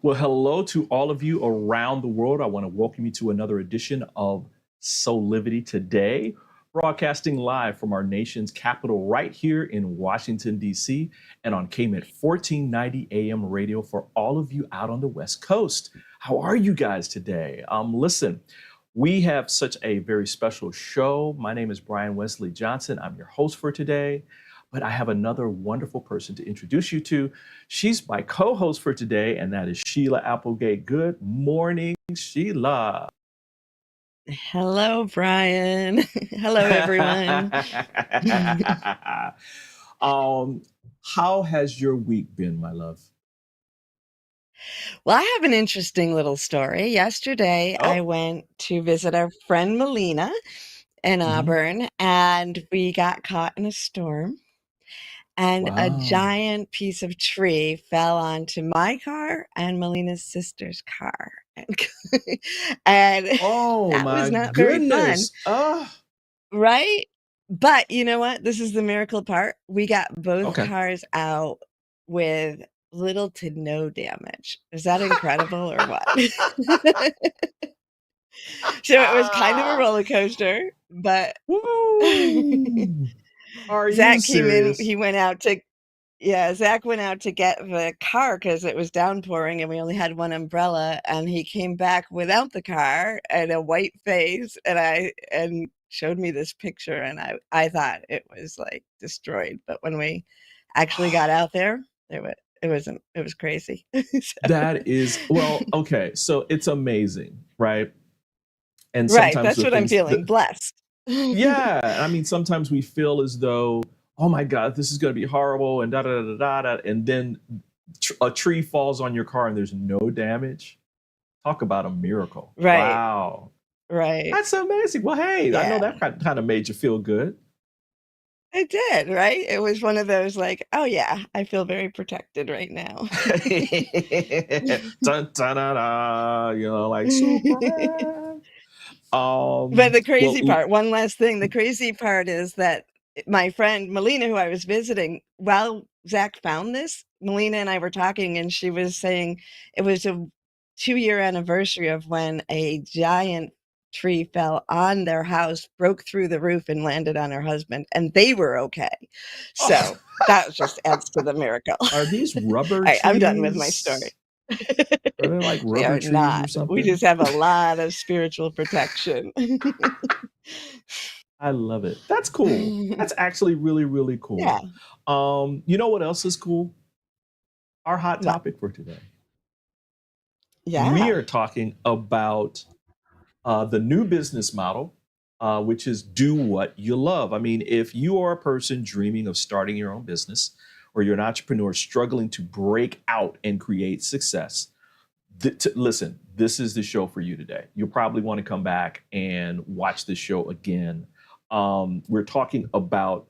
Well, hello to all of you around the world. I want to welcome you to another edition of Soulivity Today, broadcasting live from our nation's capital right here in Washington, D.C., and on KMET 1490 AM radio for all of you out on the West Coast. How are you guys today? Listen, we have such a very special show. My name is Brian Wesley Johnson. I'm your host for today. But I have another wonderful person to introduce you to. She's my co-host for today, and that is Sheila Applegate. Good morning, Sheila. Hello, Brian. Hello, everyone. How has your week been, my love? Well, I have an interesting little story. Yesterday, I went to visit our friend Melina in Auburn, and we got caught in a storm. And a giant piece of tree fell onto my car and Melina's sister's car. And that was not very fun. Right? But you know what? This is the miracle part. We got both cars out with little to no damage. Is that incredible or what? So it was kind of a roller coaster, but Zach came in. He went out to Zach went out to get the car because it was downpouring and we only had one umbrella, and he came back without the car and a white face, and showed me this picture, and I thought it was like destroyed. But when we actually got out there, it was crazy. That is, well, okay. So it's amazing, right? And right, that's what I'm feeling, blessed. Yeah, I mean, sometimes we feel as though, oh my God, this is going to be horrible, and and then a tree falls on your car and there's no damage. Talk about a miracle. Right. Wow. Right. That's amazing. Well, hey, I know that kind of made you feel good. It did, right? It was one of those like, oh yeah, I feel very protected right now. Dun, dun, dun, dun, like Superman. But the crazy part, one last thing, the crazy part is that my friend Melina, who I was visiting, while Zach found this, Melina and I were talking, and she was saying it was a 2-year anniversary of when a giant tree fell on their house, broke through the roof, and landed on her husband, and they were okay. So that just adds to the miracle. Are these rubber trees? I'm done with my story. Are they like rubber trees or something? We just have a lot of spiritual protection. I love it. That's cool. That's actually really, really cool. Yeah. You know what else is cool? Our hot topic for today. Yeah. We are talking about the new business model, which is do what you love. I mean, if you are a person dreaming of starting your own business, or you're an entrepreneur struggling to break out and create success, listen, this is the show for you today. You'll probably want to come back and watch this show again. We're talking about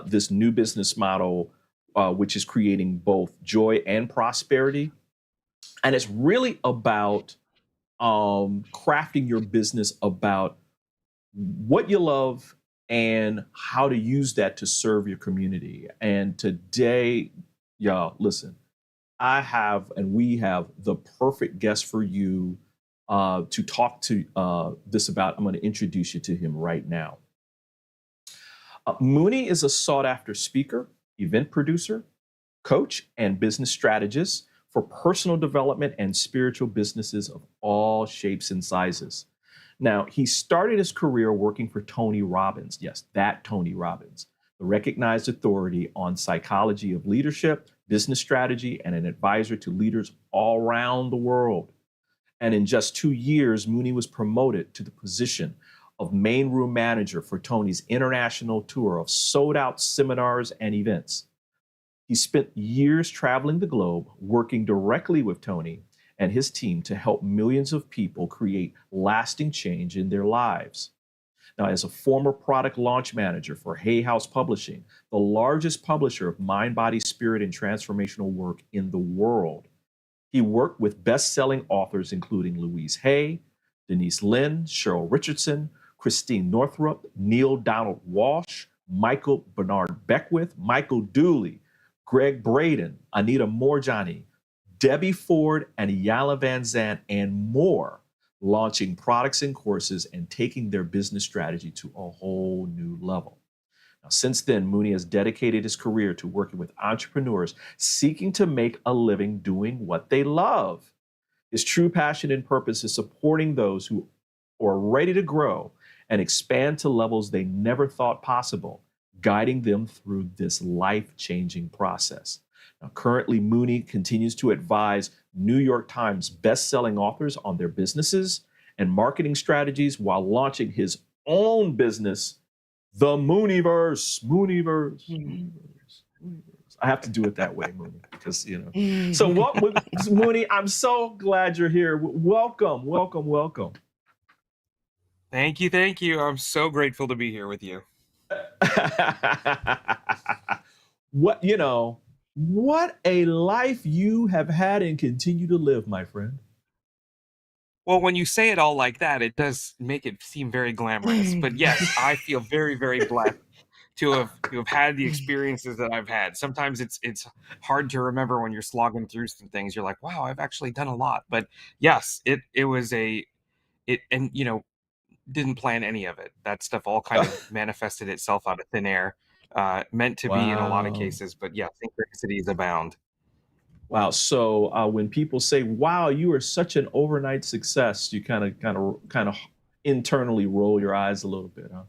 this new business model, which is creating both joy and prosperity. And it's really about crafting your business about what you love and how to use that to serve your community. And today, y'all, listen, I have, and we have the perfect guest for you to talk to this about. I'm going to introduce you to him right now. MUNI is a sought-after speaker, event producer, coach, and business strategist for personal development and spiritual businesses of all shapes and sizes. Now, he started his career working for Tony Robbins. Yes, that Tony Robbins, the recognized authority on psychology of leadership, business strategy, and an advisor to leaders all around the world. And in just 2 years, MUNI was promoted to the position of main room manager for Tony's international tour of sold-out seminars and events. He spent years traveling the globe, working directly with Tony and his team to help millions of people create lasting change in their lives. Now, as a former product launch manager for Hay House Publishing, the largest publisher of mind, body, spirit, and transformational work in the world, he worked with best-selling authors including Louise Hay, Denise Lynn, Cheryl Richardson, Christine Northrup, Neil Donald Walsh, Michael Bernard Beckwith, Michael Dooley, Greg Braden, Anita Morjani, Debbie Ford and Yala Van Zant and more, launching products and courses and taking their business strategy to a whole new level. Now, since then, MUNI has dedicated his career to working with entrepreneurs seeking to make a living doing what they love. His true passion and purpose is supporting those who are ready to grow and expand to levels they never thought possible, guiding them through this life-changing process. Now, currently, MUNI continues to advise New York Times best-selling authors on their businesses and marketing strategies while launching his own business, the Mooniverse. Mooniverse. Mooniverse. Mooniverse. I have to do it that way, Mooney, because, you know. So what, Mooney, I'm so glad you're here. Welcome, welcome, welcome. Thank you, thank you. I'm so grateful to be here with you. What, you know, what a life you have had and continue to live, my friend. Well, when you say it all like that, it does make it seem very glamorous. But yes, I feel very, very blessed to have had the experiences that I've had. Sometimes it's hard to remember when you're slogging through some things. You're like, wow, I've actually done a lot. But yes, it was and you know, didn't plan any of it. That stuff all kind of manifested itself out of thin air. Meant to be in a lot of cases, but yeah, synchronicities abound. Wow. So when people say, "Wow, you are such an overnight success," you kind of internally roll your eyes a little bit, huh?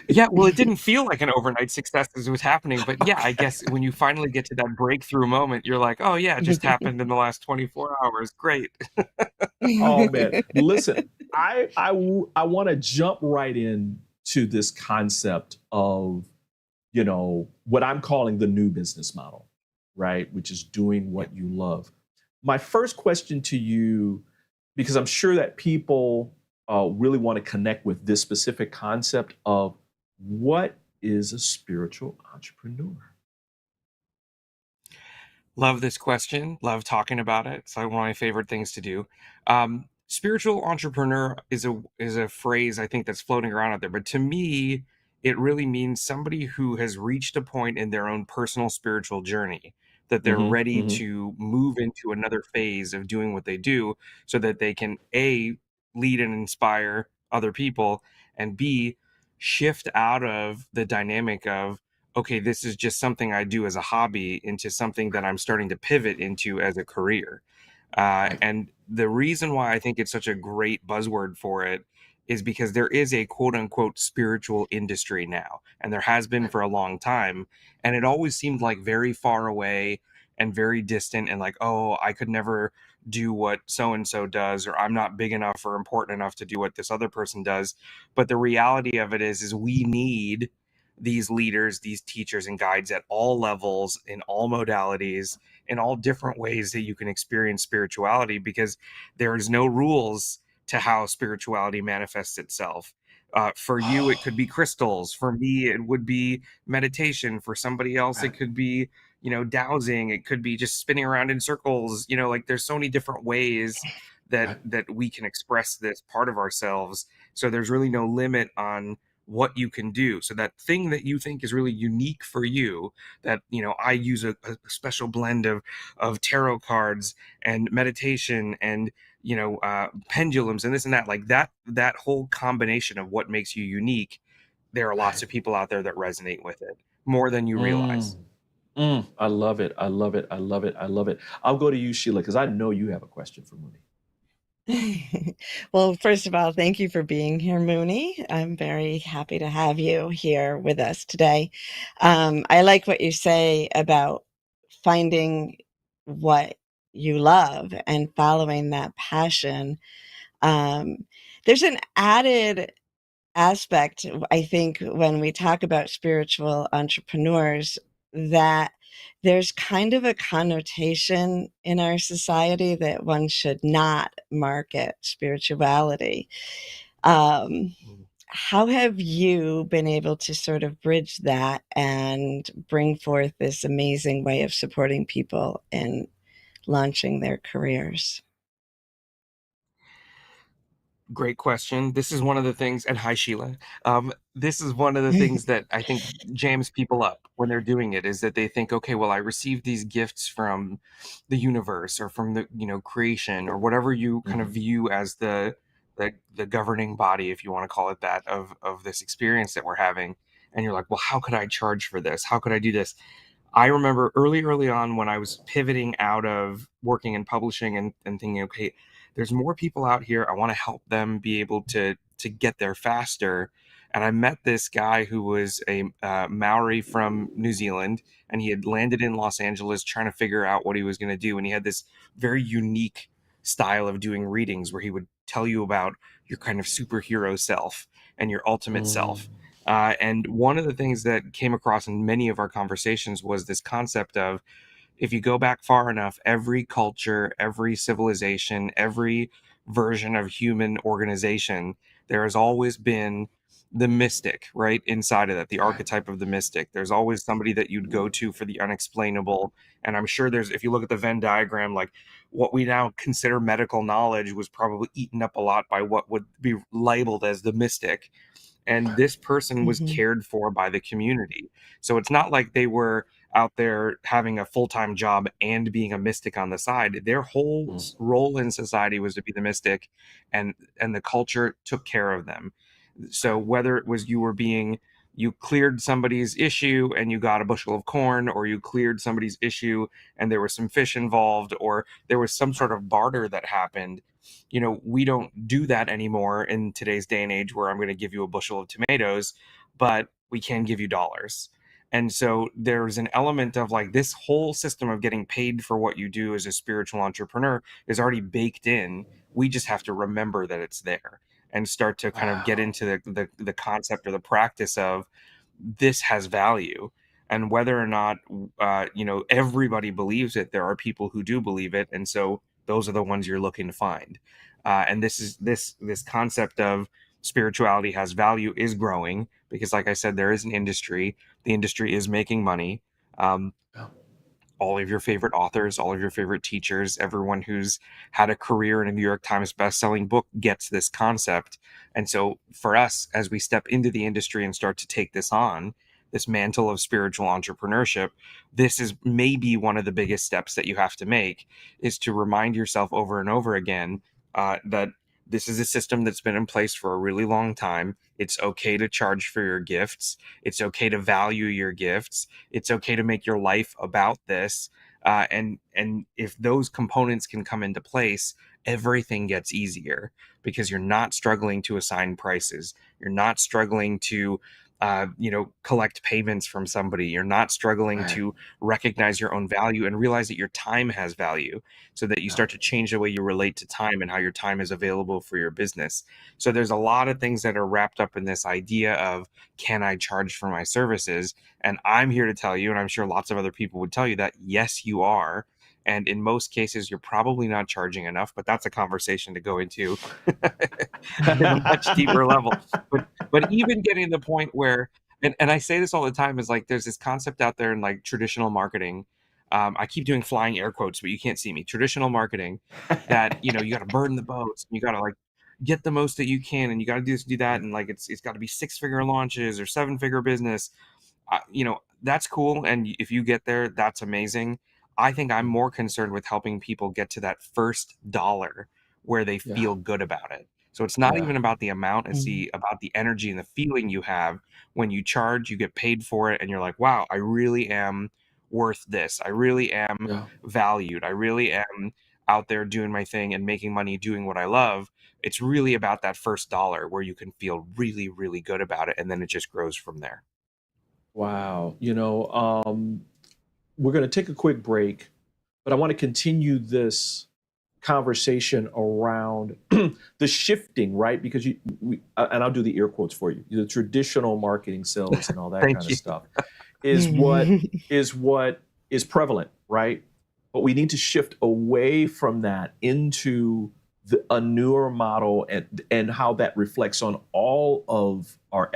Yeah, well, it didn't feel like an overnight success as it was happening, but yeah, I guess when you finally get to that breakthrough moment, you're like, "Oh yeah, it just happened in the last 24 hours. Great." Oh man, listen, I want to jump right in to this concept of, you know, what I'm calling the new business model, right? Which is doing what you love. My first question to you, because I'm sure that people really want to connect with this specific concept of what is a spiritual entrepreneur? Love this question. Love talking about it. It's like one of my favorite things to do. Spiritual entrepreneur is a phrase I think that's floating around out there, but to me, it really means somebody who has reached a point in their own personal spiritual journey that they're Mm-hmm, ready mm-hmm. to move into another phase of doing what they do, so that they can A, lead and inspire other people, and B, shift out of the dynamic of, okay, this is just something I do as a hobby, into something that I'm starting to pivot into as a career. Right. And the reason why I think it's such a great buzzword for it is because there is a quote unquote spiritual industry now, and there has been for a long time. And it always seemed like very far away and very distant, and like, oh, I could never do what so and so does, or I'm not big enough or important enough to do what this other person does. But the reality of it is we need these leaders, these teachers and guides at all levels, in all modalities, in all different ways that you can experience spirituality, because there's no rules to how spirituality manifests itself. For you, it could be crystals. For me, it would be meditation. For somebody else, it could be, you know, dowsing. It could be just spinning around in circles. You know, like there's so many different ways that we can express this part of ourselves. So there's really no limit on what you can do. So that thing that you think is really unique for you, that, you know, I use a special blend of tarot cards and meditation and, you know, pendulums and this and that, like that whole combination of what makes you unique. There are lots of people out there that resonate with it more than you realize. I love it. I love it. I love it. I love it. I'll go to you, Sheila, because I know you have a question for Mooney. Well, first of all, thank you for being here, Mooney. I'm very happy to have you here with us today. I like what you say about finding what you love and following that passion. Um, there's an added aspect, I think, when we talk about spiritual entrepreneurs, that there's kind of a connotation in our society that one should not market spirituality. Um, how have you been able to sort of bridge that and bring forth this amazing way of supporting people in launching their careers? Great question. This is one of the things, and hi, Sheila. This is one of the things that I think jams people up when they're doing it, is that they think, okay, well, I received these gifts from the universe or from the, creation, or whatever you kind of view as the governing body, if you want to call it that, of this experience that we're having. And you're like, well, how could I charge for this? How could I do this? I remember early on when I was pivoting out of working in publishing and thinking, okay, there's more people out here. I want to help them be able to get there faster. And I met this guy who was a Maori from New Zealand, and he had landed in Los Angeles trying to figure out what he was going to do. And he had this very unique style of doing readings where he would tell you about your kind of superhero self and your ultimate self. And one of the things that came across in many of our conversations was this concept of, if you go back far enough, every culture, every civilization, every version of human organization, there has always been the mystic, right? Inside of that, the archetype of the mystic. There's always somebody that you'd go to for the unexplainable. And I'm sure if you look at the Venn diagram, like what we now consider medical knowledge was probably eaten up a lot by what would be labeled as the mystic. And this person was cared for by the community. So it's not like they were out there having a full-time job and being a mystic on the side. Their whole role in society was to be the mystic, and the culture took care of them. So whether it was you cleared somebody's issue and you got a bushel of corn, or you cleared somebody's issue and there was some fish involved, or there was some sort of barter that happened, we don't do that anymore in today's day and age, where I'm going to give you a bushel of tomatoes, but we can give you dollars. And so there's an element of like, this whole system of getting paid for what you do as a spiritual entrepreneur is already baked in. We just have to remember that it's there and start to kind of get into the concept or the practice of, this has value. And whether or not everybody believes it, there are people who do believe it, and so those are the ones you're looking to find. And this concept of spirituality has value is growing, because, like I said, there is an industry. The industry is making money. All of your favorite authors, all of your favorite teachers, everyone who's had a career in a New York Times best-selling book gets this concept. And so for us, as we step into the industry and start to take this on, this mantle of spiritual entrepreneurship, this is maybe one of the biggest steps that you have to make, is to remind yourself over and over again that this is a system that's been in place for a really long time. It's okay to charge for your gifts. It's okay to value your gifts. It's okay to make your life about this. And if those components can come into place, everything gets easier, because you're not struggling to assign prices. You're not struggling to collect payments from somebody. You're not struggling to recognize your own value and realize that your time has value, so that you start to change the way you relate to time and how your time is available for your business. So there's a lot of things that are wrapped up in this idea of, can I charge for my services? And I'm here to tell you, and I'm sure lots of other people would tell you, that yes, you are. And in most cases, you're probably not charging enough, but that's a conversation to go into at a much deeper level. But even getting to the point where, and I say this all the time, is like, there's this concept out there in like traditional marketing. I keep doing flying air quotes, but you can't see me. Traditional marketing, that you got to burn the boats, and you got to like get the most that you can, and you got to do this, do that, and like it's got to be 6-figure launches or 7-figure business. That's cool, and if you get there, that's amazing. I think I'm more concerned with helping people get to that first dollar where they feel good about it. So it's not even about the amount, it's about the energy and the feeling you have when you charge, you get paid for it, and you're like, wow, I really am worth this. I really am valued. I really am out there doing my thing and making money doing what I love. It's really about that first dollar where you can feel really, really good about it, and then it just grows from there. Wow. We're going to take a quick break, but I want to continue this conversation around the shifting, right? Because and I'll do the air quotes for you. The traditional marketing, sales, and all that kind of stuff is what is prevalent, right? But we need to shift away from that into a newer model, and how that reflects on all of our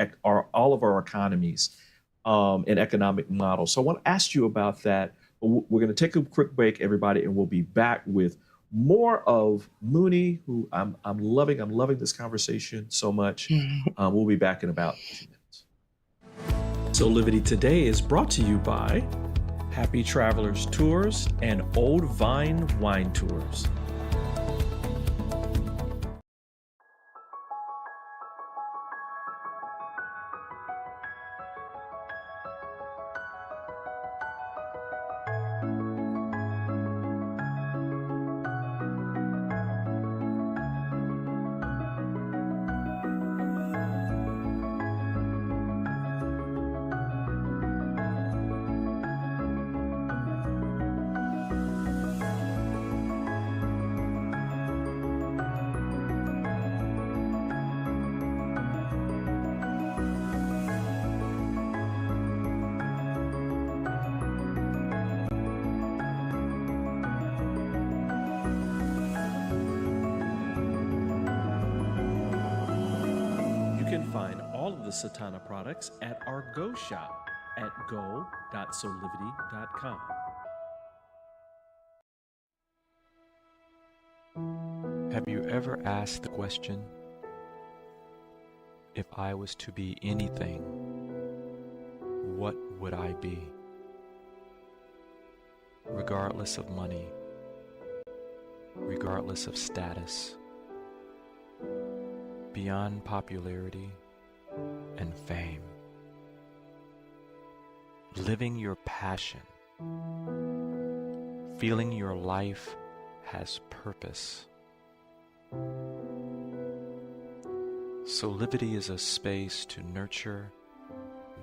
economies and economic models. So I want to ask you about that. We're going to take a quick break, everybody, and we'll be back with more of MUNI, who I'm loving this conversation so much. We'll be back in about 2 minutes. Soulivity Today is brought to you by Happy Travelers Tours and Old Vine Wine Tours. Find all of the Satana products at our Go shop at go.soulivity.com. Have you ever asked the question, if I was to be anything, what would I be? Regardless of money, regardless of status, beyond popularity and fame, living your passion, feeling your life has purpose. Soulivity is a space to nurture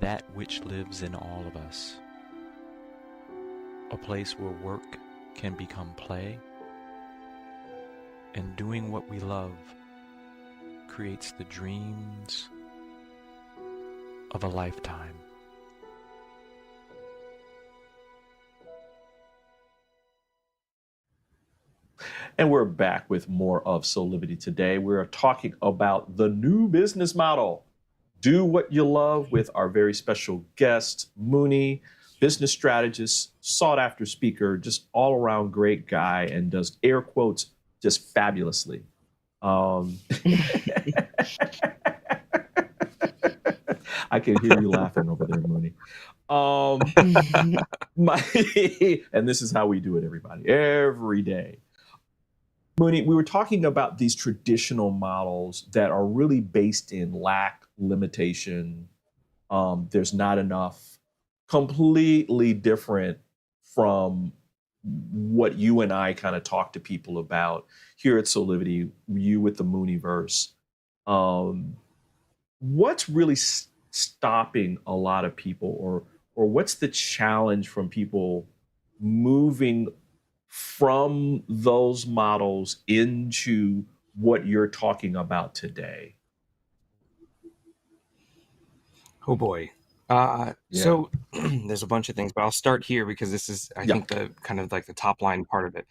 that which lives in all of us, a place where work can become play, and doing what we love creates the dreams of a lifetime. And we're back with more of Soulivity Today. We're talking about the new business model. Do what you love with our very special guest, MUNI, business strategist, sought after speaker, just all around great guy, and does air quotes just fabulously. I can hear you laughing over there, MUNI. And this is how we do it, everybody, every day. MUNI, we were talking about these traditional models that are really based in lack, limitation. There's not enough, completely different from what you and I kind of talk to people about here at Soulivity, you with the MUNIverse. What's really stopping a lot of people, or what's the challenge from people moving from those models into what you're talking about today? Oh boy. So there's a bunch of things, but I'll start here because this is, I think, the kind of like the top line part of it.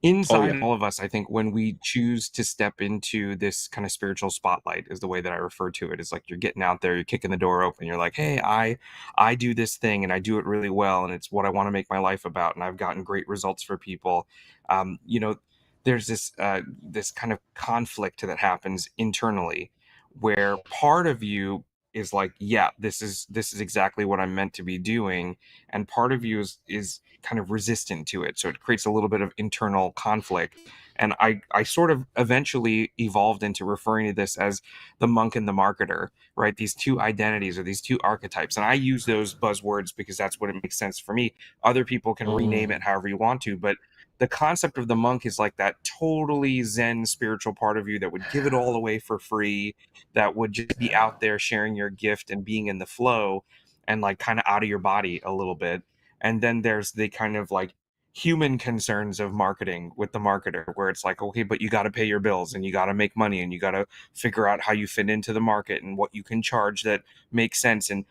Inside all of us, I think when we choose to step into this kind of spiritual spotlight is the way that I refer to it. It's like you're getting out there, you're kicking the door open. You're like, hey, I do this thing and I do it really well. And it's what I want to make my life about. And I've gotten great results for people. There's this kind of conflict that happens internally where part of you is like, yeah, this is exactly what I'm meant to be doing. And part of you is kind of resistant to it. So it creates a little bit of internal conflict. And I sort of eventually evolved into referring to this as the monk and the marketer, right? These two identities or these two archetypes. And I use those buzzwords because that's what it makes sense for me. Other people can rename it however you want to, but the concept of the monk is like that totally Zen spiritual part of you that would give it all away for free, that would just be out there sharing your gift and being in the flow and like kind of out of your body a little bit. And then there's the kind of like human concerns of marketing with the marketer, where it's like, okay, but you got to pay your bills and you got to make money and you got to figure out how you fit into the market and what you can charge that makes sense. And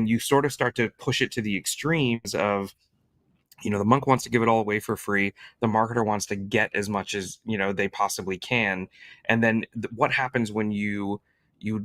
you sort of start to push it to the extremes of, the monk wants to give it all away for free. The marketer wants to get as much as, they possibly can. And then what happens when you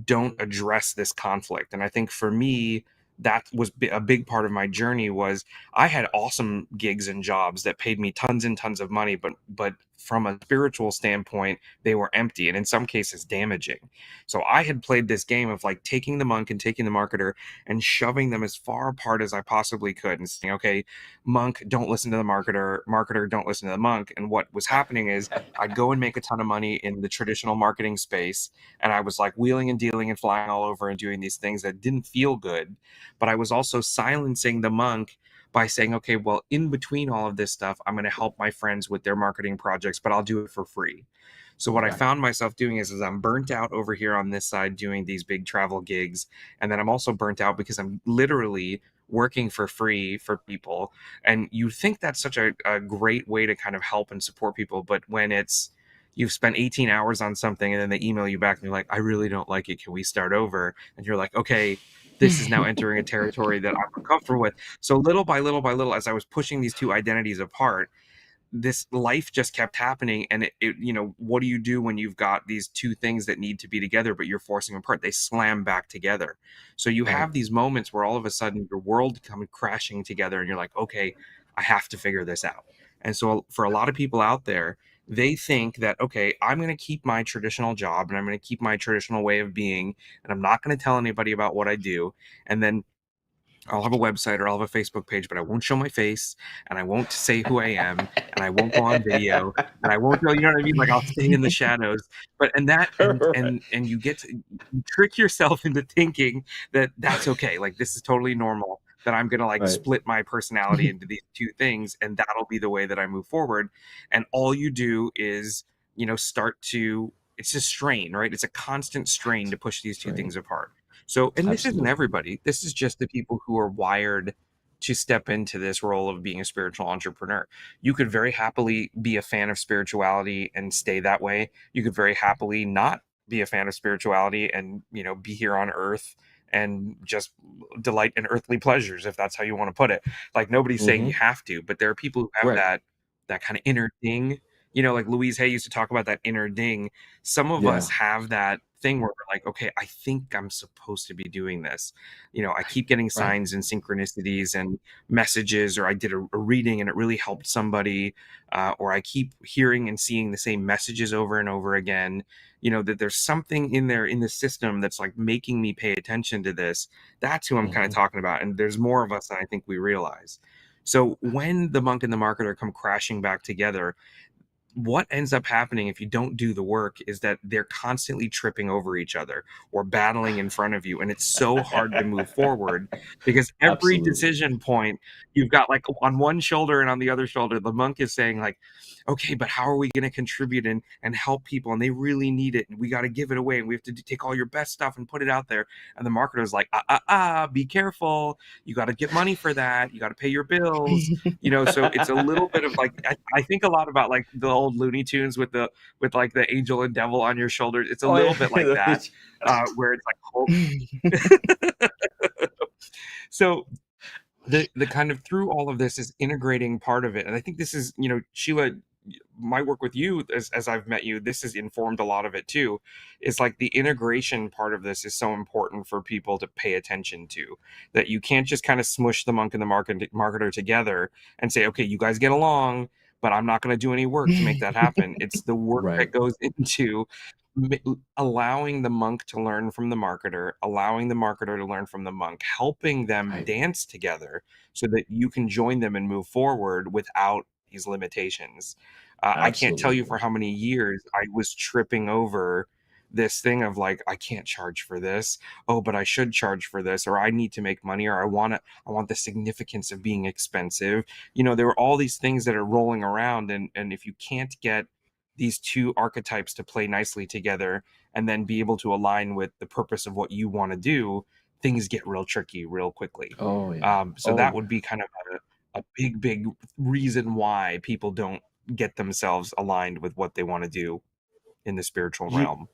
don't address this conflict? And I think for me, that was a big part of my journey. Was I had awesome gigs and jobs that paid me tons and tons of money, but from a spiritual standpoint, they were empty and in some cases damaging. So I had played this game of like taking the monk and taking the marketer and shoving them as far apart as I possibly could and saying, okay, monk, don't listen to the marketer, marketer, don't listen to the monk. And what was happening is I'd go and make a ton of money in the traditional marketing space. And I was like wheeling and dealing and flying all over and doing these things that didn't feel good. But I was also silencing the monk by saying, okay, well, in between all of this stuff, I'm going to help my friends with their marketing projects, but I'll do it for free. So what I found myself doing is I'm burnt out over here on this side doing these big travel gigs. And then I'm also burnt out because I'm literally working for free for people. And you think that's such a great way to kind of help and support people. But when it's, you've spent 18 hours on something and then they email you back and you're like, I really don't like it. Can we start over? And you're like, okay, this is now entering a territory that I'm uncomfortable with. So little by little by little, as I was pushing these two identities apart, this life just kept happening. And it you know, what do you do when you've got these two things that need to be together, but you're forcing them apart? They slam back together. So you have these moments where all of a sudden your world comes crashing together and you're like, okay, I have to figure this out. And so for a lot of people out there, they think that, okay, I'm going to keep my traditional job and I'm going to keep my traditional way of being, and I'm not going to tell anybody about what I do. And then I'll have a website or I'll have a Facebook page, but I won't show my face and I won't say who I am and I won't go on video and I won't know, you know what I mean? Like I'll stay in the shadows. But and you get to you trick yourself into thinking that that's okay. Like this is totally normal, that I'm gonna like split my personality into these two things and that'll be the way that I move forward. And all you do is, you know, it's a strain, right? It's a constant strain to push these two things apart. So, and this isn't everybody. This is just the people who are wired to step into this role of being a spiritual entrepreneur. You could very happily be a fan of spirituality and stay that way. You could very happily not be a fan of spirituality and, you know, be here on earth and just delight in earthly pleasures, if that's how you want to put it. Like nobody's saying you have to, but there are people who have that kind of inner ding. You know, like Louise Hay used to talk about that inner ding. Some of us have that thing where we're like, okay, I think I'm supposed to be doing this. You know, I keep getting signs and synchronicities and messages, or I did a reading and it really helped somebody, or I keep hearing and seeing the same messages over and over again. You know, that there's something in there in the system that's like making me pay attention to this. That's who I'm kind of talking about. And there's more of us than I think we realize. So when the monk and the marketer come crashing back together, what ends up happening if you don't do the work is that they're constantly tripping over each other or battling in front of you. And it's so hard to move forward because every decision point you've got like on one shoulder and on the other shoulder, the monk is saying like, okay, but how are we going to contribute and help people? And they really need it. And we got to give it away. And we have to take all your best stuff and put it out there. And the marketer is like, be careful. You got to get money for that. You got to pay your bills. You know, so it's a little bit of like, I think a lot about like the old Looney Tunes with like the angel and devil on your shoulders. It's a little bit like that, where it's like, so the kind of through all of this is integrating part of it. And I think this is, you know, Sheila, my work with you as I've met you, this has informed a lot of it too. Is like the integration part of this is so important for people to pay attention to, that you can't just kind of smush the monk and the marketer together and say, okay, you guys get along, but I'm not going to do any work to make that happen. It's the work that goes into allowing the monk to learn from the marketer, allowing the marketer to learn from the monk, helping them dance together so that you can join them and move forward without these limitations. I can't tell you for how many years I was tripping over this thing of like, I can't charge for this. Oh, but I should charge for this, or I need to make money, or I want the significance of being expensive. You know, there were all these things that are rolling around. And if you can't get these two archetypes to play nicely together and then be able to align with the purpose of what you want to do, things get real tricky real quickly. So that would be kind of a big reason why people don't get themselves aligned with what they want to do in the spiritual realm.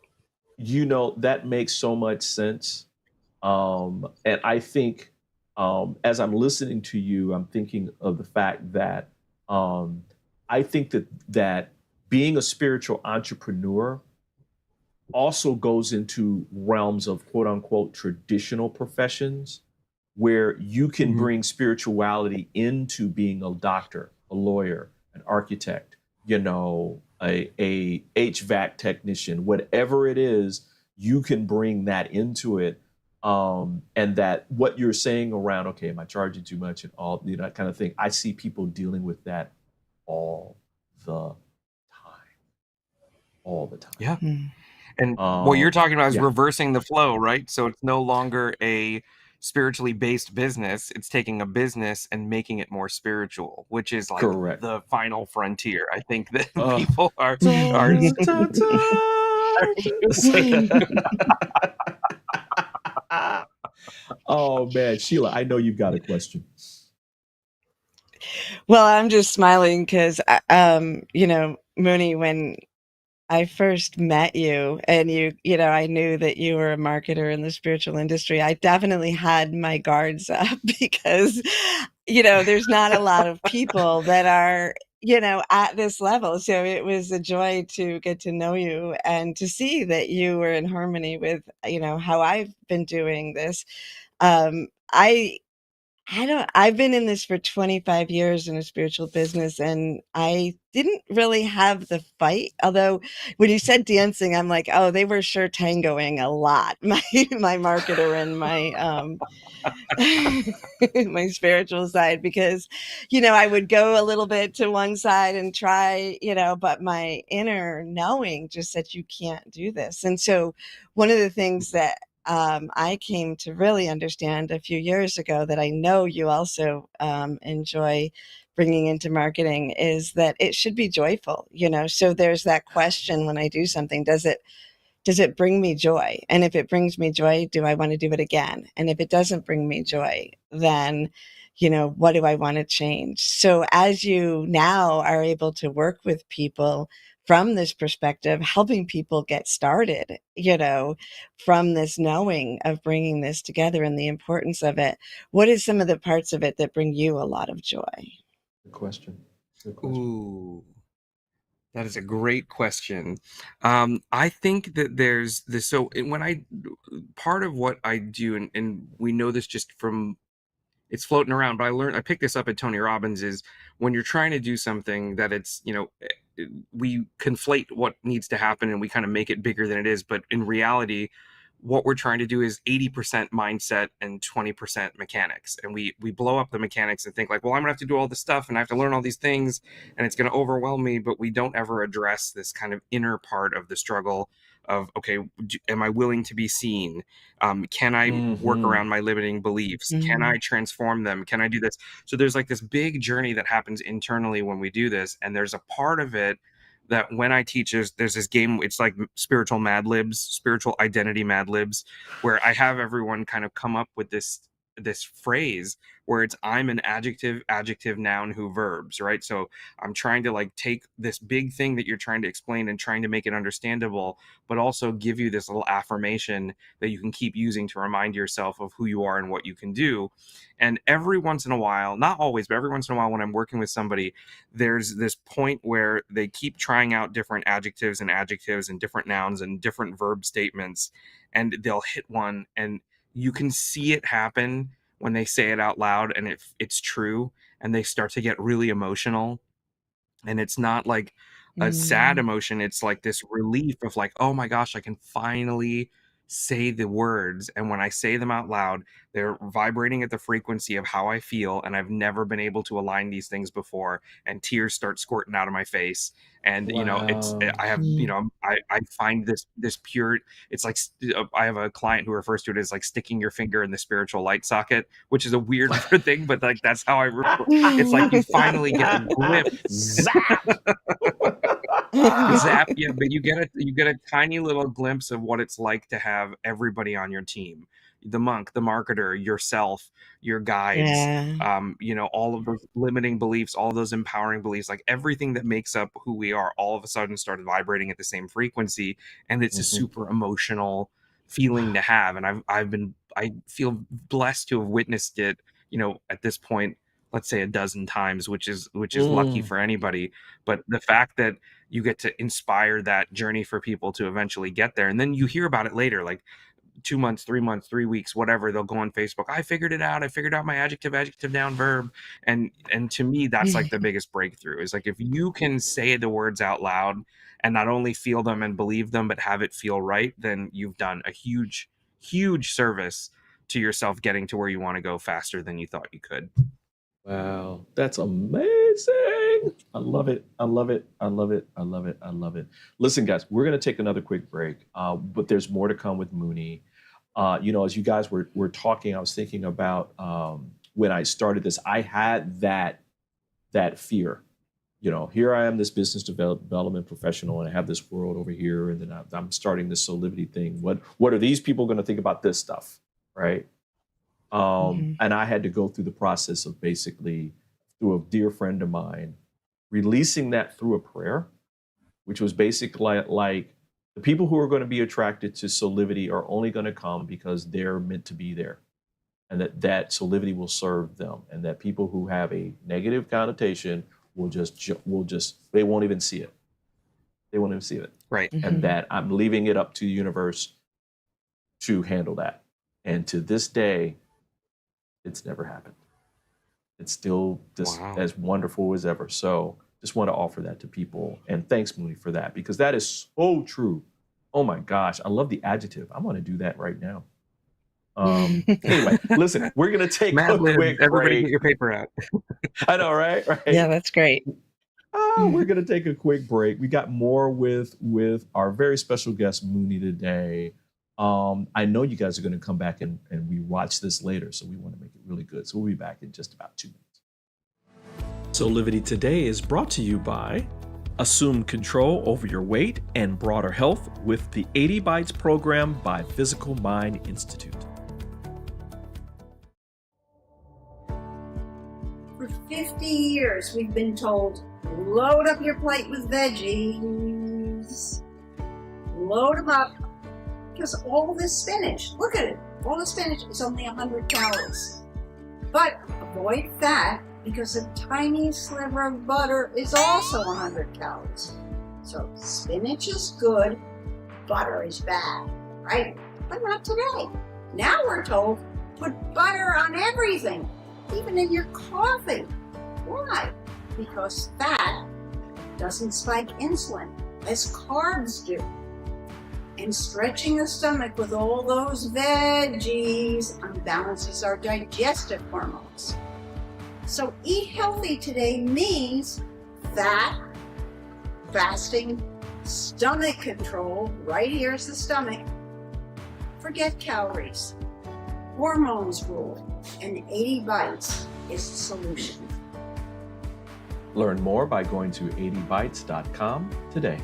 You know, that makes so much sense. And I think as I'm listening to you, I'm thinking of the fact that I think that being a spiritual entrepreneur also goes into realms of quote unquote traditional professions where you can bring spirituality into being a doctor, a lawyer, an architect, you know, a HVAC technician, whatever it is, you can bring that into it. And that what you're saying around, okay, am I charging too much and all, that kind of thing. I see people dealing with that all the time, all the time. Yeah. Mm. And what you're talking about is Yeah. reversing the flow, right? So it's no longer a spiritually based business. It's taking a business and making it more spiritual, which is like Correct. the final frontier. I think that Ugh. people are Oh man, Sheila, I know you've got a question. Well, I'm just smiling because, MUNI, when I first met you and I knew that you were a marketer in the spiritual industry, I definitely had my guards up because, there's not a lot of people that are, at this level. So it was a joy to get to know you and to see that you were in harmony with, how I've been doing this. I've been in this for 25 years in a spiritual business, and I didn't really have the fight. Although when you said dancing, I'm like, oh, they were sure tangoing a lot. My marketer and my my spiritual side, because, I would go a little bit to one side and try, but my inner knowing just said, you can't do this. And so one of the things that I came to really understand a few years ago that I know you also enjoy bringing into marketing is that it should be joyful, So there's that question when I do something, does it bring me joy? And if it brings me joy, do I want to do it again? And if it doesn't bring me joy, then, what do I want to change? So as you now are able to work with people from this perspective, helping people get started, from this knowing of bringing this together and the importance of it, what is some of the parts of it that bring you a lot of joy? Good question. Good question. Ooh, that is a great question. I think that there's this. So part of what I do, and we know this just from it's floating around, but I picked this up at Tony Robbins, is when you're trying to do something that it's, we conflate what needs to happen and we kind of make it bigger than it is. But in reality, what we're trying to do is 80% mindset and 20% mechanics. And we blow up the mechanics and think like, well, I'm gonna have to do all this stuff and I have to learn all these things and it's going to overwhelm me. But we don't ever address this kind of inner part of the struggle of, okay, am I willing to be seen? Can I work around my limiting beliefs? Can I transform them? Can I do this? So there's like this big journey that happens internally when we do this. And there's a part of it that when I teach, there's this game, it's like spiritual Mad Libs, spiritual identity Mad Libs, where I have everyone kind of come up with this phrase where it's I'm an adjective, noun, who, verbs, right? So I'm trying to like take this big thing that you're trying to explain and trying to make it understandable, but also give you this little affirmation that you can keep using to remind yourself of who you are and what you can do. And every once in a while, not always, but every once in a while when I'm working with somebody, there's this point where they keep trying out different adjectives and different nouns and different verb statements, and they'll hit one and you can see it happen when they say it out loud and it's true, and they start to get really emotional. And it's not like a sad emotion, it's like this relief of like, oh my gosh, I can finally say the words, and when I say them out loud, they're vibrating at the frequency of how I feel, and I've never been able to align these things before, and tears start squirting out of my face. And it's I have I find this pure, it's like I have a client who refers to it as like sticking your finger in the spiritual light socket, which is a weird thing, but like that's how it's like you finally get a glimpse. Zap! Zap, yeah, but you get a tiny little glimpse of what it's like to have everybody on your team, the monk, the marketer, yourself, your guides, all of those limiting beliefs, all those empowering beliefs, like everything that makes up who we are all of a sudden started vibrating at the same frequency. And it's a super emotional feeling to have. And I feel blessed to have witnessed it, at this point, let's say a dozen times, which is lucky for anybody. But the fact that you get to inspire that journey for people to eventually get there, and then you hear about it later, like 2 months, 3 months, 3 weeks, whatever, they'll go on Facebook. I figured it out. I figured out my adjective, noun, verb. And to me, that's like the biggest breakthrough is like, if you can say the words out loud and not only feel them and believe them, but have it feel right, then you've done a huge, huge service to yourself getting to where you want to go faster than you thought you could. Wow, that's amazing. I love it. I love it. I love it. I love it. I love it. Listen, guys, we're going to take another quick break, but there's more to come with MUNI. As you guys were talking, I was thinking about when I started this, I had that fear. Here I am, this business development professional, and I have this world over here, and then I'm starting this Soulivity thing. What are these people going to think about this stuff, right? And I had to go through the process of basically, through a dear friend of mine, releasing that through a prayer, which was basically like the people who are going to be attracted to Soulivity are only going to come because they're meant to be there, and that Soulivity will serve them, and that people who have a negative connotation will just they won't even see it. They won't even see it. Right. And that I'm leaving it up to the universe to handle that. And to this day, it's never happened. It's still just as wonderful as ever. So just want to offer that to people. And thanks, MUNI, for that, because that is so true. Oh my gosh, I love the adjective. I want to do that right now. Anyway, listen, we're going to take a quick Everybody break. get your paper out. I know, right? Yeah, that's great. We're going to take a quick break. We got more with our very special guest, MUNI, today. I know you guys are going to come back and we watch this later, so we want to make it really good. So we'll be back in just about 2 minutes. Soulivity Today is brought to you by Assume control over your weight and broader health with the 80 Bites program by Physical Mind Institute. For 50 years, we've been told, load up your plate with veggies. Load them up. Because all this spinach, look at it, all the spinach is only 100 calories. But avoid fat because a tiny sliver of butter is also 100 calories. So spinach is good, butter is bad, right? But not today. Now we're told, put butter on everything, even in your coffee. Why? Because fat doesn't spike insulin as carbs do. And stretching the stomach with all those veggies unbalances our digestive hormones. So eat healthy today means fat, fasting, stomach control, right here's the stomach. Forget calories. Hormones rule, and 80 Bites is the solution. Learn more by going to 80bites.com today.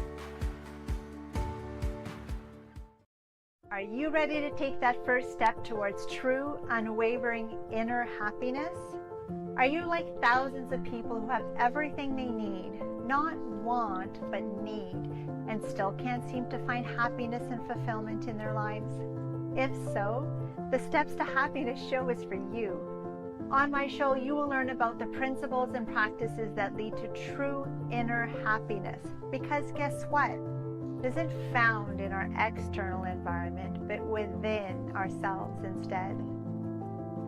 Are you ready to take that first step towards true, unwavering inner happiness? Are you like thousands of people who have everything they need, not want, but need, and still can't seem to find happiness and fulfillment in their lives? If so, the Steps to Happiness show is for you. On my show, you will learn about the principles and practices that lead to true inner happiness. Because guess what? It isn't found in our external environment, but within ourselves instead.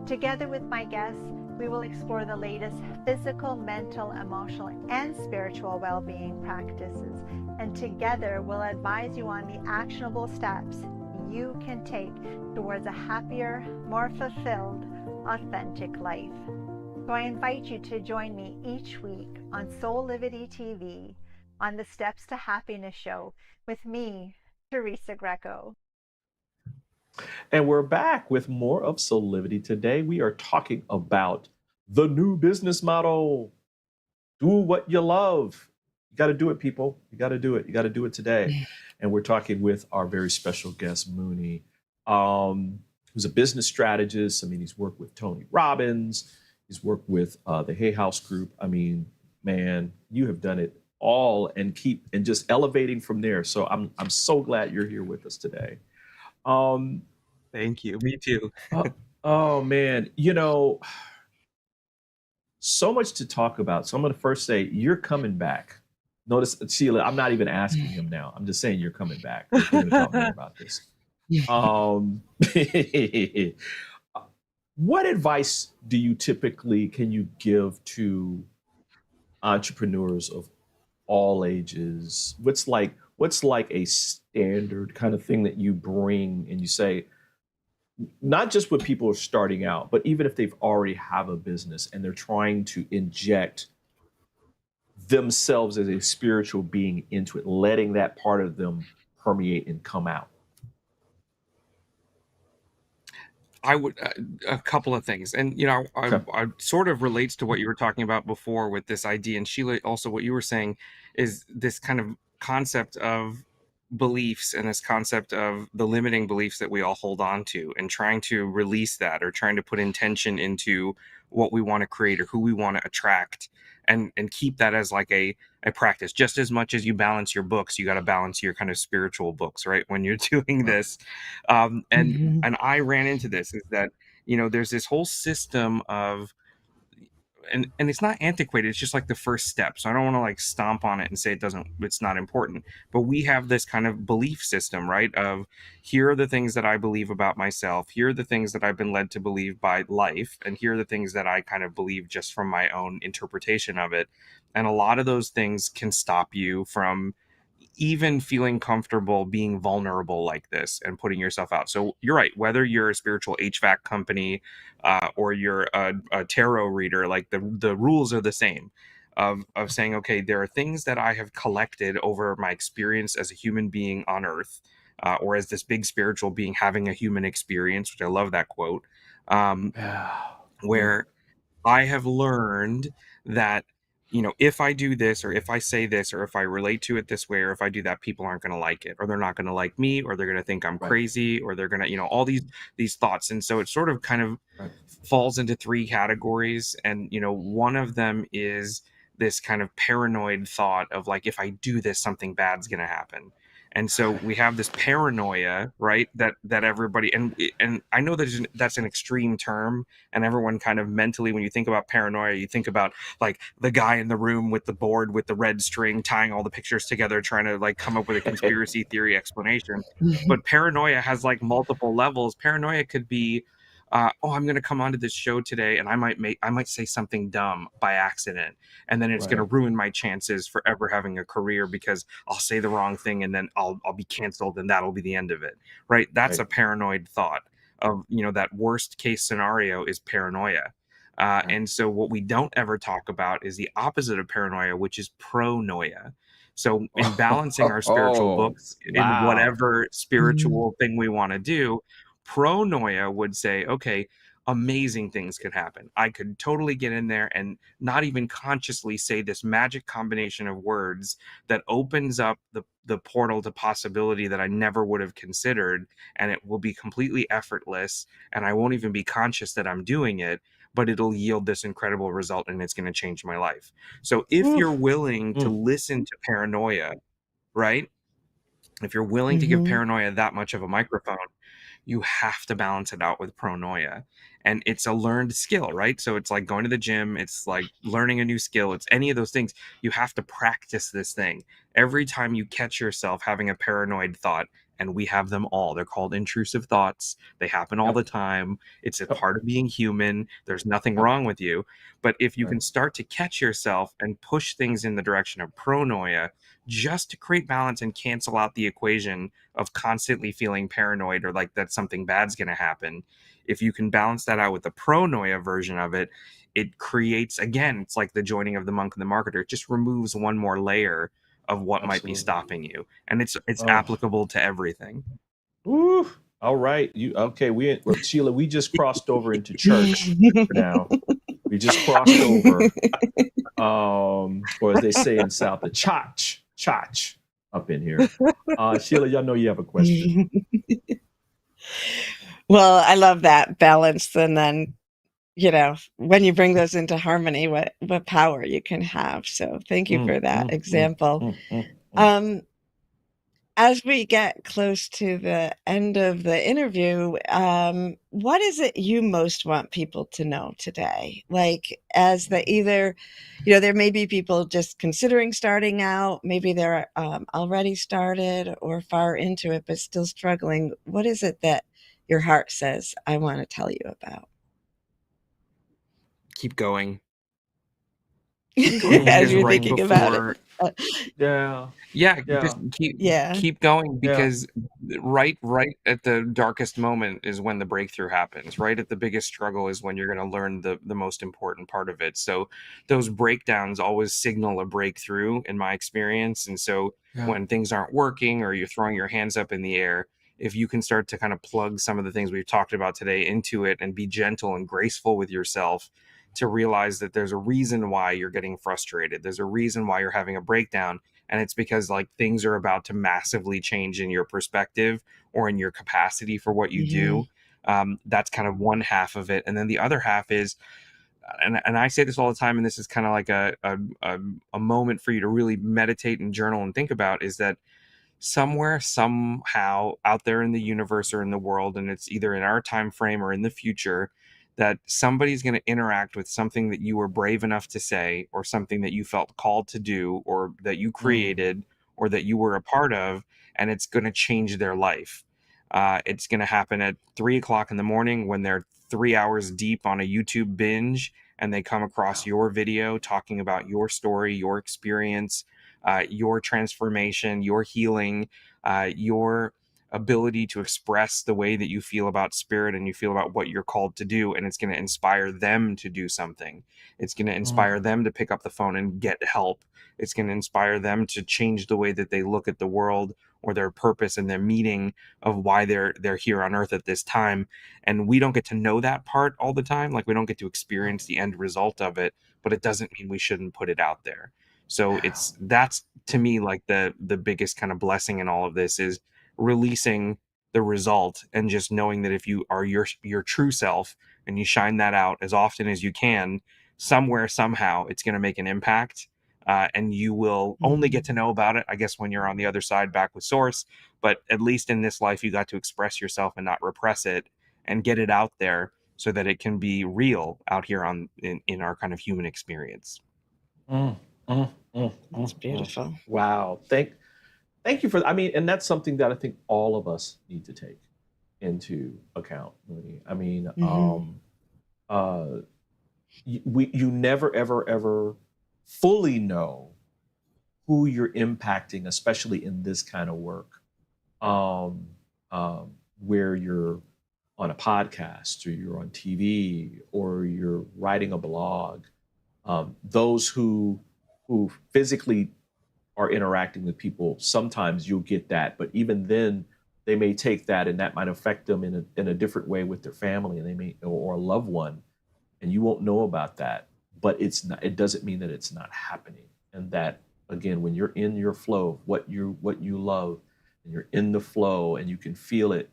Together with my guests, we will explore the latest physical, mental, emotional, and spiritual well-being practices. And together, we'll advise you on the actionable steps you can take towards a happier, more fulfilled, authentic life. So I invite you to join me each week on Soulivity TV on the Steps to Happiness show with me, Teresa Greco. And we're back with more of Soulivity today. We are talking about the new business model. Do what you love. You got to do it, people. You got to do it. You got to do it today. And we're talking with our very special guest, MUNI, who's a business strategist. I mean, he's worked with Tony Robbins. He's worked with the Hay House Group. I mean, man, you have done it all and just elevating from there. So I'm so glad you're here with us today. Thank you. Me too. Oh man, so much to talk about. So I'm going to first say you're coming back. Notice, Sheila, I'm not even asking him now. I'm just saying you're coming back. We're going to talk more about this. Um, what advice do you can you give to entrepreneurs of all ages? What's like a standard kind of thing that you bring and you say, not just when people are starting out, but even if they've already have a business and they're trying to inject themselves as a spiritual being into it, letting that part of them permeate and come out? I would a couple of things, and I sort of relates to what you were talking about before with this idea, and Sheila, also what you were saying is this kind of concept of beliefs and this concept of the limiting beliefs that we all hold on to, and trying to release that, or trying to put intention into what we want to create or who we want to attract, and keep that as like a practice. Just as much as you balance your books, you got to balance your kind of spiritual books, right, when you're doing this. And I ran into this, is that there's this whole system of, and it's not antiquated, it's just like the first step, so I don't want to like stomp on it and say it's not important, but we have this kind of belief system, right, of here are the things that I believe about myself, here are the things that I've been led to believe by life, and here are the things that I kind of believe just from my own interpretation of it. And a lot of those things can stop you from even feeling comfortable being vulnerable like this and putting yourself out. So you're right, whether you're a spiritual HVAC company or you're a tarot reader, like the rules are the same, of saying, okay, there are things that I have collected over my experience as a human being on earth, or as this big spiritual being having a human experience, which I love that quote, where I have learned that, if I do this, or if I say this, or if I relate to it this way, or if I do that, people aren't going to like it, or they're not going to like me, or they're going to think I'm crazy, or they're going to, all these thoughts. And so it sort of kind of falls into three categories. And, one of them is this kind of paranoid thought of like, if I do this, something bad's going to happen. And so we have this paranoia, right? That everybody, and I know that's an extreme term, and everyone kind of mentally, when you think about paranoia, you think about like the guy in the room with the board with the red string tying all the pictures together, trying to like come up with a conspiracy theory explanation. But paranoia has like multiple levels. Paranoia could be, I'm going to come onto this show today, and I might say something dumb by accident, and then it's going to ruin my chances for ever having a career, because I'll say the wrong thing, and then I'll be canceled, and that'll be the end of it. Right? That's a paranoid thought of, that worst case scenario is paranoia. And so what we don't ever talk about is the opposite of paranoia, which is pronoia. So in balancing our spiritual books in whatever spiritual thing we want to do, pronoia would say, okay, amazing things could happen. I could totally get in there and not even consciously say this magic combination of words that opens up the portal to possibility that I never would have considered, and it will be completely effortless, and I won't even be conscious that I'm doing it, but it'll yield this incredible result, and it's going to change my life. So if you're willing to listen to paranoia, right? If you're willing to give paranoia that much of a microphone, you have to balance it out with pronoia. And it's a learned skill, right? So it's like going to the gym, it's like learning a new skill, it's any of those things. You have to practice this thing. Every time you catch yourself having a paranoid thought, and we have them all, they're called intrusive thoughts, they happen all the time, it's a part of being human, there's nothing wrong with you. But if you can start to catch yourself and push things in the direction of pronoia, just to create balance and cancel out the equation of constantly feeling paranoid or like that something bad's going to happen. If you can balance that out with the pronoia version of it, it creates, again, it's like the joining of the monk and the marketer. It just removes one more layer of what might be stopping you. And it's applicable to everything. Ooh, all right. Sheila, we just crossed over into church now. We just crossed over. Or as they say in South, the chach up in here. Sheila, y'all know you have a question. Well, I love that balance. And then, when you bring those into harmony, what power you can have. So thank you for that example. as we get close to the end of the interview, what is it you most want people to know today? Like, as the either, there may be people just considering starting out, maybe they're already started or far into it, but still struggling. What is it that your heart says, I want to tell you about? Keep going. As Because you're right thinking about it. before, Yeah. yeah, Yeah. just Yeah. keep going, Yeah. because right at the darkest moment is when the breakthrough happens. Right at the biggest struggle is when you're going to learn the most important part of it. So those breakdowns always signal a breakthrough in my experience. And so Yeah. when things aren't working or you're throwing your hands up in the air, if you can start to kind of plug some of the things we've talked about today into it and be gentle and graceful with yourself, to realize that there's a reason why you're getting frustrated. There's a reason why you're having a breakdown. And it's because like things are about to massively change in your perspective or in your capacity for what you do. That's kind of one half of it. And then the other half is, and I say this all the time, and this is kind of like a moment for you to really meditate and journal and think about, is that somewhere, somehow out there in the universe or in the world, and it's either in our time frame or in the future, that somebody's going to interact with something that you were brave enough to say, or something that you felt called to do, or that you created, or that you were a part of, and it's going to change their life. It's going to happen at 3:00 in the morning when they're 3 hours deep on a YouTube binge and they come across your video talking about your story, your experience, your transformation, your healing, your ability to express the way that you feel about spirit and you feel about what you're called to do. And it's going to inspire them to do something. It's going to inspire them to pick up the phone and get help. It's going to inspire them to change the way that they look at the world or their purpose and their meaning of why they're here on earth at this time. And we don't get to know that part all the time. Like, we don't get to experience the end result of it, but it doesn't mean we shouldn't put it out there. So that's to me like the biggest kind of blessing in all of this, is releasing the result and just knowing that if you are your true self and you shine that out as often as you can, somewhere, somehow, it's going to make an impact. And you will only get to know about it, I guess, when you're on the other side back with Source. But at least in this life, you got to express yourself and not repress it and get it out there so that it can be real out here in our kind of human experience. That's beautiful. Wow. Thank you for, and that's something that I think all of us need to take into account, MUNI. I mean, you never, ever, ever fully know who you're impacting, especially in this kind of work, where you're on a podcast or you're on TV or you're writing a blog. Those who physically are interacting with people, sometimes you'll get that, but even then they may take that and that might affect them in a different way with their family, and they may, or a loved one, and you won't know about that. But it doesn't mean that it's not happening. And that, again, when you're in your flow, what you love, and you're in the flow and you can feel it,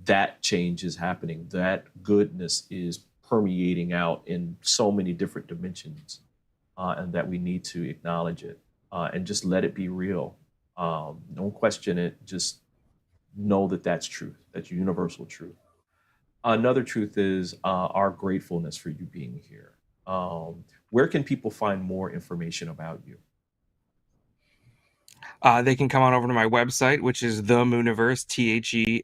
that change is happening. That goodness is permeating out in so many different dimensions, and that we need to acknowledge it, and just let it be real. Don't question it. Just know that that's truth. That's universal truth. Another truth is our gratefulness for you being here. Where can people find more information about you? They can come on over to my website, which is themuniverse,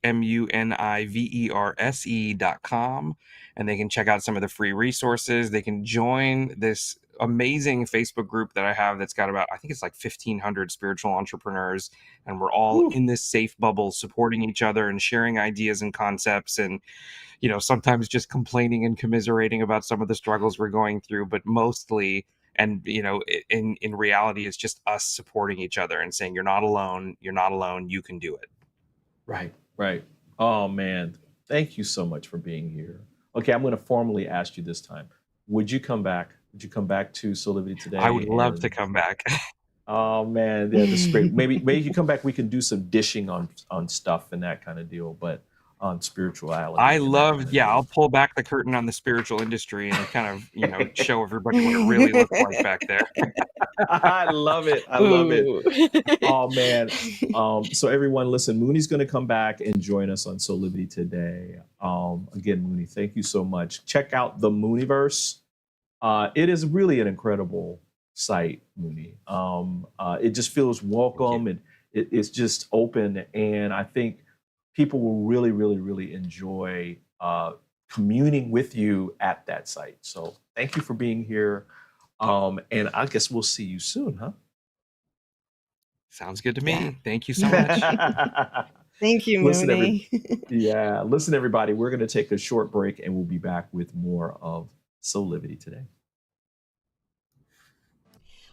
TheMuniverse.com, and they can check out some of the free resources. They can join this amazing Facebook group that I have that's got about, I think it's like 1,500 spiritual entrepreneurs, and we're all in this safe bubble supporting each other and sharing ideas and concepts, and sometimes just complaining and commiserating about some of the struggles we're going through, but mostly, and in reality, it's just us supporting each other and saying, you're not alone, you can do it. Right. Oh man, thank you so much for being here. Okay, I'm going to formally ask you this time. Would you come back? Would you come back to Soulivity Today? I would love to come back. Oh man, yeah, that's great. Maybe you come back, we can do some dishing on stuff and that kind of deal. But on spirituality. I and that love, kind of yeah, thing. I'll pull back the curtain on the spiritual industry and kind of, show everybody what it really looks like back there. I love it. I love it. Ooh. Oh man. So everyone, listen, Mooney's going to come back and join us on Soulivity today. Again, Mooney, thank you so much. Check out the Mooniverse. It is really an incredible site, Mooney. It just feels welcome and it's just open. And I think people will really, really, really enjoy communing with you at that site. So thank you for being here. And I guess we'll see you soon, huh? Sounds good to me. Yeah. Thank you so much. Thank you, Listen, Mooney. listen, everybody, we're going to take a short break and we'll be back with more of Soulivity today.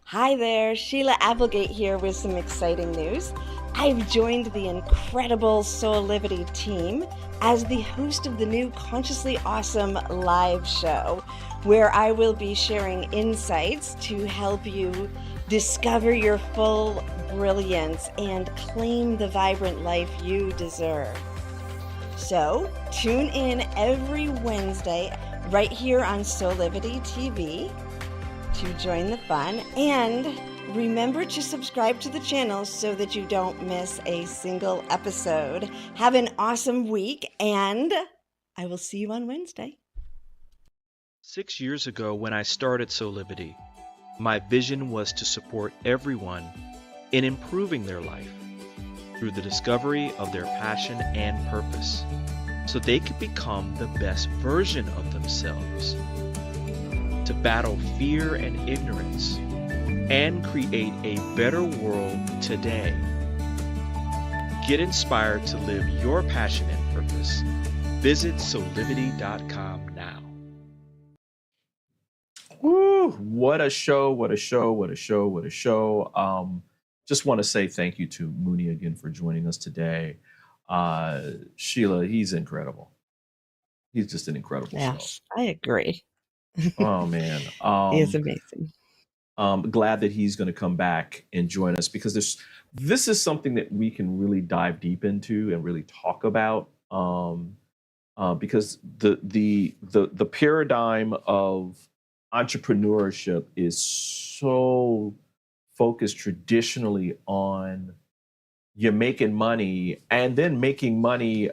Hi there, Sheila Applegate here with some exciting news. I've joined the incredible Soulivity team as the host of the new Consciously Awesome live show, where I will be sharing insights to help you discover your full brilliance and claim the vibrant life you deserve. So tune in every Wednesday right here on Soulivity TV to join the fun, and remember to subscribe to the channel so that you don't miss a single episode. Have an awesome week, and I will see you on Wednesday. 6 years ago, when I started Soulivity, my vision was to support everyone in improving their life through the discovery of their passion and purpose, so they could become the best version of themselves, to battle fear and ignorance, and create a better world today. Get inspired to live your passion and purpose. Visit Soulivity.com now. Woo, what a show, what a show, what a show, what a show. Just want to say thank you to Mooney again for joining us today. Sheila, he's incredible. He's just an incredible show. Yes, I agree. Oh, man. He is amazing. Glad that he's going to come back and join us because this is something that we can really dive deep into and really talk about because the paradigm of entrepreneurship is so focused traditionally on you're making money and then making money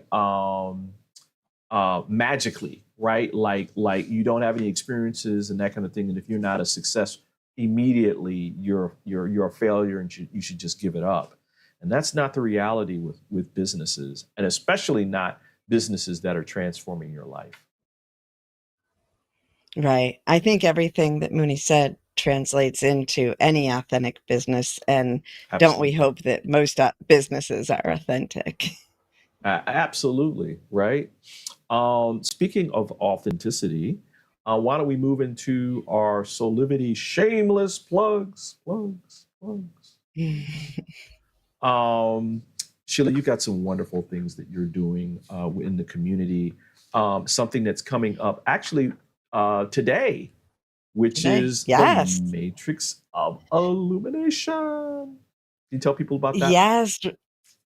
magically, right? Like you don't have any experiences and that kind of thing. And if you're not a success immediately, you're a failure and you should just give it up. And that's not the reality with businesses, and especially not businesses that are transforming your life. Right. I think everything that Mooney said translates into any authentic business. And don't we hope that most businesses are authentic? Absolutely. Right. Speaking of authenticity, why don't we move into our Soulivity shameless plugs. Sheila, you got some wonderful things that you're doing in the community. Something that's coming up actually today, which is yes, the Matrix of Illumination. Can you tell people about that? Yes.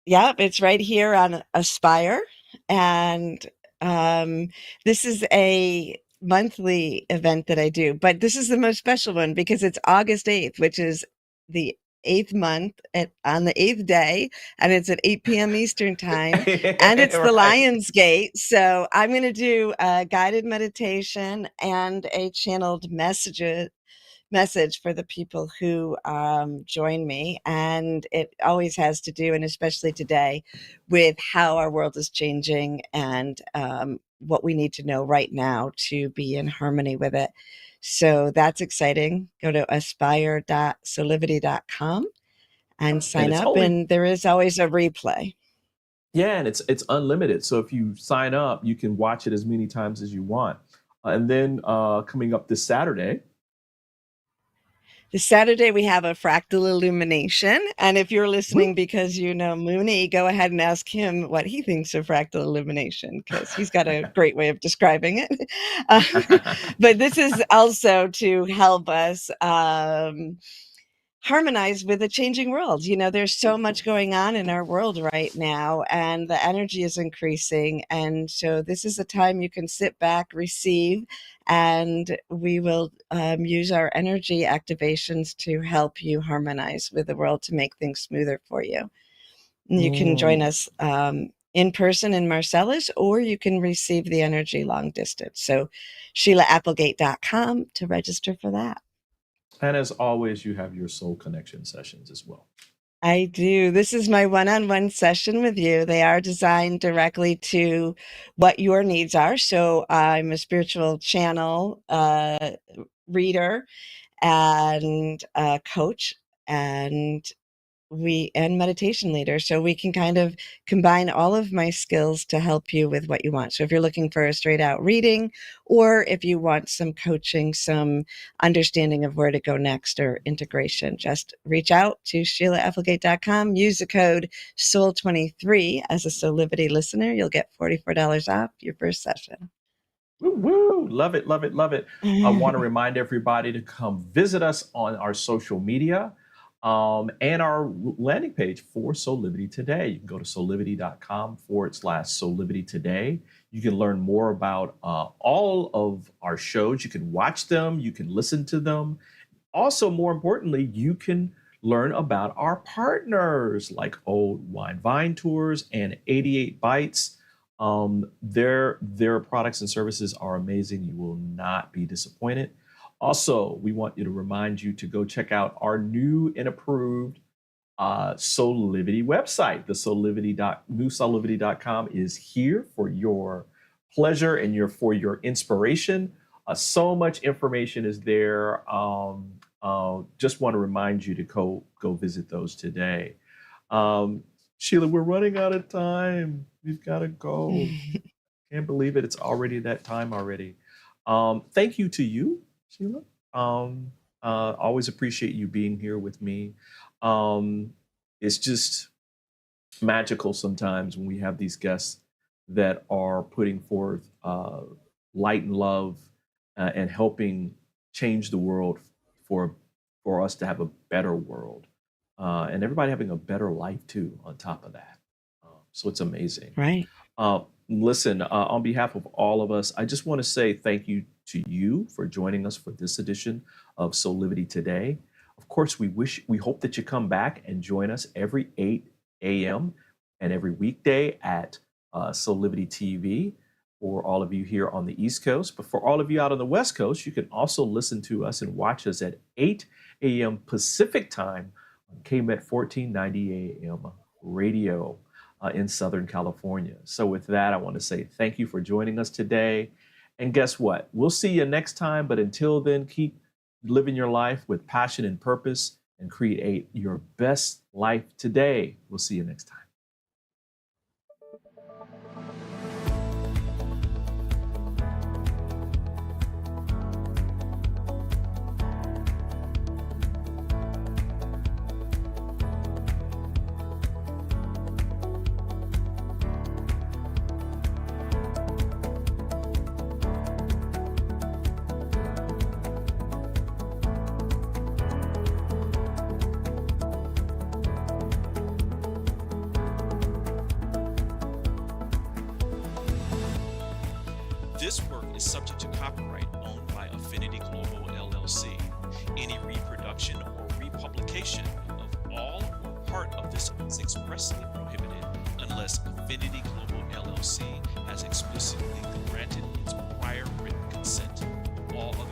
Yep, it's right here on Aspire. And this is a monthly event that I do, but this is the most special one because it's August 8th, which is the 8th month on the 8th day, and it's at 8 p.m. Eastern time, and it's the Lion's Gate. So I'm going to do a guided meditation and a channeled message for the people who join me. And it always has to do, and especially today, with how our world is changing and what we need to know right now to be in harmony with it. So that's exciting. Go to aspire.soulivity.com and sign up. And there is always a replay. Yeah, and it's unlimited. So if you sign up, you can watch it as many times as you want. And then coming up this Saturday, we have a fractal illumination. And if you're listening because you know Mooney, go ahead and ask him what he thinks of fractal illumination, because he's got a great way of describing it. But this is also to help us harmonize with a changing world. There's so much going on in our world right now, and the energy is increasing. And so this is a time you can sit back, receive, and we will use our energy activations to help you harmonize with the world to make things smoother for you. You can join us in person in Marcellus, or you can receive the energy long distance. So SheilaApplegate.com to register for that. And as always, you have your soul connection sessions as well. I do. This is my one-on-one session with you. They are designed directly to what your needs are. So I'm a spiritual channel reader and coach and meditation leader. So we can kind of combine all of my skills to help you with what you want. So if you're looking for a straight out reading, or if you want some coaching, some understanding of where to go next or integration, just reach out to SheilaApplegate.com. Use the code SOUL23 as a Soulivity listener. You'll get $44 off your first session. Woo, woo. Love it, love it, love it. I want to remind everybody to come visit us on our social media. And our landing page for Soulivity Today. You can go to soulivity.com/Soulivity Today. You can learn more about all of our shows. You can watch them. You can listen to them. Also, more importantly, you can learn about our partners like Old Wine Vine Tours and 88 Bites. Their products and services are amazing. You will not be disappointed. Also, we want you to remind you to go check out our new and approved Soulivity website. The new Soulivity.com is here for your pleasure and for your inspiration. So much information is there. Just want to remind you to go visit those today. Sheila, we're running out of time. We've got to go. Can't believe it. It's already that time already. Thank you to you, Sheila. Always appreciate you being here with me. It's just magical sometimes when we have these guests that are putting forth light and love and helping change the world for us to have a better world and everybody having a better life too on top of that. So it's amazing. Right. Listen, on behalf of all of us, I just want to say thank you to you for joining us for this edition of Soulivity Today. Of course, we hope that you come back and join us every 8 a.m. and every weekday at Soulivity TV for all of you here on the East Coast. But for all of you out on the West Coast, you can also listen to us and watch us at 8 a.m. Pacific time on KMET 1490 AM radio in Southern California. So with that, I want to say thank you for joining us today. And guess what? We'll see you next time. But until then, keep living your life with passion and purpose and create your best life today. We'll see you next time. This work is subject to copyright owned by Affinity Global LLC. Any reproduction or republication of all or part of this is expressly prohibited unless Affinity Global LLC has explicitly granted its prior written consent. All other